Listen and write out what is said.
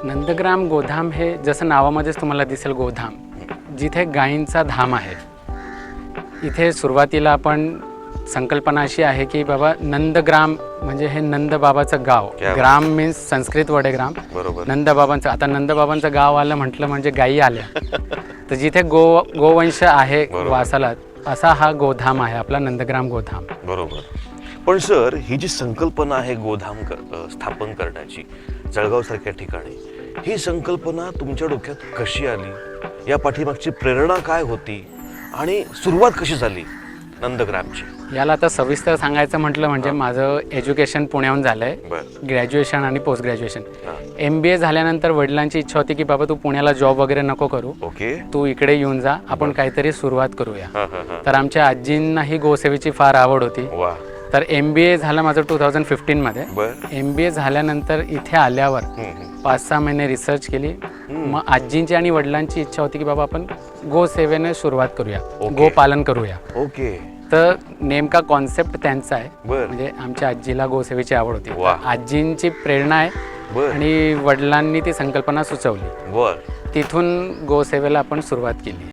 नंदग्राम गोधाम हे जसं नावामध्येच तुम्हाला दिसेल गोधाम, जिथे गायींचा धाम आहे. इथे सुरुवातीला आपण संकल्पना अशी आहे की बाबा नंदग्राम म्हणजे हे नंदबाबाचं गाव. ग्राम मीन्स संस्कृत वर्ड आहे ग्राम. नंदबाबांचं, आता नंदबाबांचं गाव आलं म्हटलं म्हणजे गायी आल्या. तर जिथे गोवंश आहे वासाला, असा हा गोधाम आहे आपला नंदग्राम गोधाम. बरोबर. पण सर, ही जी संकल्पना आहे गोधाम स्थापन करण्याची जळगाव सारख्या ठिकाणी, ही संकल्पना तुमच्या डोक्यात कशी आली? या पाठीमागची प्रेरणा काय होती आणि सुरुवात कशी झाली नंदग्रामची? याला आता सविस्तर सांगायचं म्हटलं म्हणजे माझं एज्युकेशन पुण्याहून झालंय, ग्रॅज्युएशन आणि पोस्ट ग्रॅज्युएशन. MBA झाल्यानंतर वडिलांची इच्छा होती की बाबा तू पुण्याला जॉब वगैरे नको करू, तू इकडे येऊन जा, आपण काहीतरी सुरुवात करूया. तर आमच्या आजींनाही गोसेवेची फार आवड होती. तर MBA झालं माझं 2015 मध्ये. MBA झाल्यानंतर इथे आल्यावर 5-6 महिने रिसर्च केली. मग आजींची आणि वडिलांची इच्छा होती की बाबा आपण गोसेवेने सुरुवात करूया, गोपालन करूया. तर नेमका कॉन्सेप्ट त्यांचा आहे. म्हणजे आमच्या आजीला गोसेवेची आवड होती, आजींची प्रेरणा आहे आणि वडिलांनी ती संकल्पना सुचवली. तिथून गोसेवेला आपण सुरुवात केली.